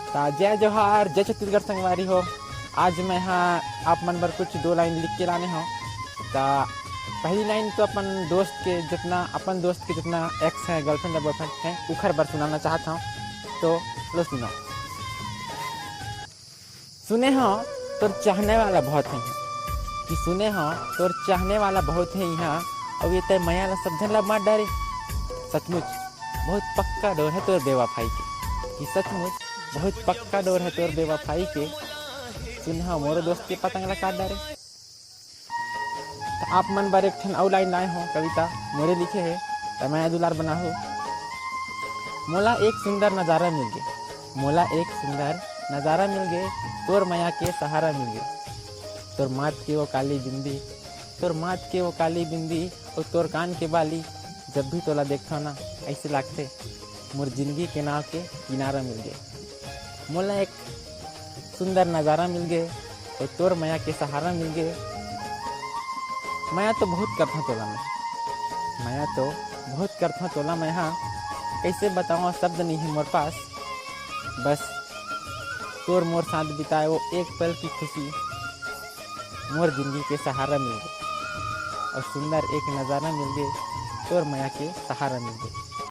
जय जोहार, जय छत्तीसगढ़ संगवारी हो। आज मैं हाँ आप मन बर कुछ दो लाइन लिख के लाने हो। ता पहली लाइन तो अपन दोस्त के जितना एक्स है, गर्लफ्रेंड या बॉयफ्रेंड है, उखर बर सुनाना चाहता हूँ। तो लो सुनो। सुने हो तोर चाहने वाला बहुत है कि सुने हो तोर चाहने वाला बहुत है यहाँ। और ये तय मया ला सब झन ला मार डारे। सचमुच बहुत पक्का डोर है तोर बेवफाई के, कि सचमुच बहुत पक्का डोर है तोर बेवफाई के। सुन हाँ मोरे दोस्त के पतंग ला काट डारे। तो आप मन बार एक ठन और लाइन लाए हो कविता मोरे लिखे है, तो मैं दुलार बना हो। मोला एक सुंदर नज़ारा मिल गए, मोला एक सुंदर नज़ारा मिल गए, तोर माया के सहारा मिल गए। तोर माथ के वो काली बिंदी, तोर माथ के वो काली बिंदी और तोर कान के बाली, जब भी तोला देखता ना ऐसे लगते मोर जिंदगी के नाव के किनारा मिल गए। मोला एक सुंदर नज़ारा मिल गए और तोर माया के सहारा मिल गए। माया तो बहुत करता तोला मैं, माया तो बहुत करता तोला मैं। हाँ कैसे बताऊँ, शब्द नहीं है मोर पास। बस तोर मोर साथ बिताए वो एक पल की खुशी मोर जिंदगी के सहारा मिल गए, और सुंदर एक नज़ारा मिल गए, तोर माया के सहारा मिल गए।